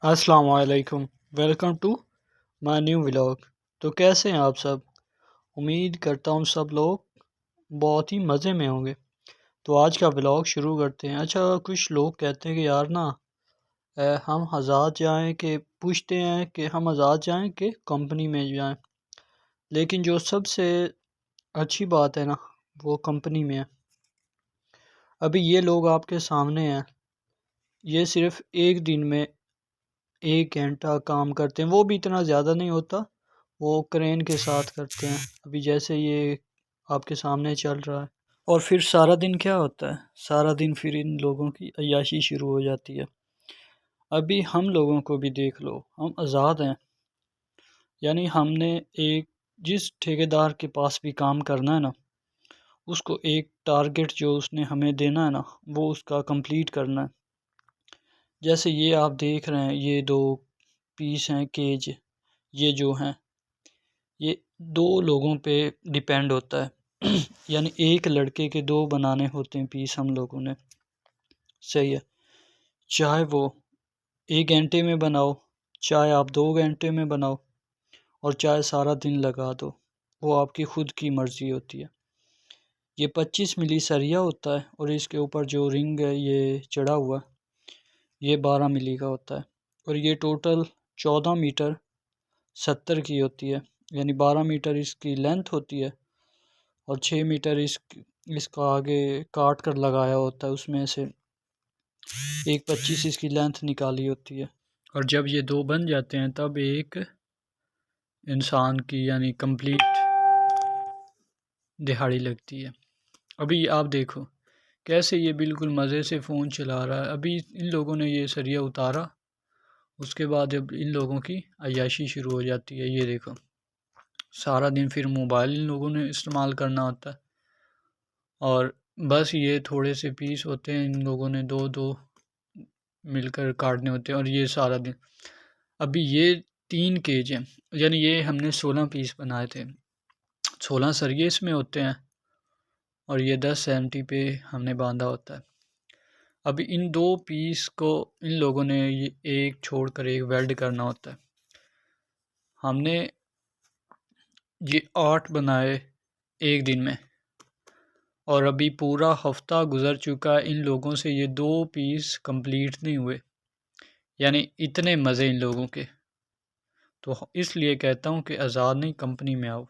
السلام علیکم، welcome to my new vlog. تو کیسے ہیں آپ سب؟ امید کرتا ہوں سب لوگ بہت ہی مزے میں ہوں گے۔ تو آج کا ولاگ شروع کرتے ہیں۔ اچھا، کچھ لوگ کہتے ہیں کہ یار نا ہم آزاد جائیں کہ پوچھتے ہیں کہ ہم آزاد جائیں کہ کمپنی میں جائیں، لیکن جو سب سے اچھی بات ہے نا وہ کمپنی میں ہے۔ ابھی یہ لوگ آپ کے سامنے ہیں، یہ صرف ایک دن میں 1 گھنٹہ کام کرتے ہیں، وہ بھی اتنا زیادہ نہیں ہوتا، وہ کرین کے ساتھ کرتے ہیں ابھی جیسے یہ آپ کے سامنے چل رہا ہے۔ اور پھر سارا دن کیا ہوتا ہے؟ سارا دن پھر ان لوگوں کی عیاشی شروع ہو جاتی ہے۔ ابھی ہم لوگوں کو بھی دیکھ لو، ہم آزاد ہیں، یعنی ہم نے ایک جس ٹھیکیدار کے پاس بھی کام کرنا ہے نا، اس کو ایک ٹارگٹ جو اس نے ہمیں دینا ہے نا وہ اس کا کمپلیٹ کرنا ہے۔ جیسے یہ آپ دیکھ رہے ہیں، یہ 2 پیس ہیں کیج، یہ جو ہیں یہ 2 لوگوں پہ ڈیپینڈ ہوتا ہے یعنی ایک لڑکے کے 2 بنانے ہوتے ہیں پیس ہم لوگوں نے، صحیح ہے؟ چاہے وہ 1 گھنٹے میں بناؤ، چاہے آپ 2 گھنٹے میں بناؤ، اور چاہے سارا دن لگا دو، وہ آپ کی خود کی مرضی ہوتی ہے۔ یہ 25 ملی سریا ہوتا ہے اور اس کے اوپر جو رنگ ہے یہ چڑھا ہوا ہے، یہ 12 ملی کا ہوتا ہے، اور یہ ٹوٹل 14 میٹر 70 کی ہوتی ہے، یعنی 12 میٹر اس کی لینتھ ہوتی ہے اور 6 میٹر اس کا آگے کاٹ کر لگایا ہوتا ہے، اس میں سے 1.25 اس کی لینتھ نکالی ہوتی ہے، اور جب یہ 2 بن جاتے ہیں تب ایک انسان کی یعنی کمپلیٹ دہاڑی لگتی ہے۔ ابھی آپ دیکھو کیسے یہ بالکل مزے سے فون چلا رہا ہے۔ ابھی ان لوگوں نے یہ سریا اتارا، اس کے بعد جب ان لوگوں کی عیاشی شروع ہو جاتی ہے، یہ دیکھو سارا دن پھر موبائل ان لوگوں نے استعمال کرنا ہوتا ہے، اور بس یہ تھوڑے سے پیس ہوتے ہیں، ان لوگوں نے 2 مل کر کاٹنے ہوتے ہیں، اور یہ سارا دن۔ ابھی یہ 3 کیج ہیں، یعنی یہ ہم نے 16 پیس بنائے تھے، 16 سریے اس میں ہوتے ہیں، اور یہ 10 سینٹی پہ ہم نے باندھا ہوتا ہے۔ ابھی ان 2 پیس کو ان لوگوں نے یہ ایک چھوڑ کر ایک ویلڈ کرنا ہوتا ہے۔ ہم نے یہ 8 بنائے ایک دن میں، اور ابھی پورا ہفتہ گزر چکا ہے، ان لوگوں سے یہ 2 پیس کمپلیٹ نہیں ہوئے، یعنی اتنے مزے ان لوگوں کے۔ تو اس لیے کہتا ہوں کہ آزاد نہیں، کمپنی میں آؤ۔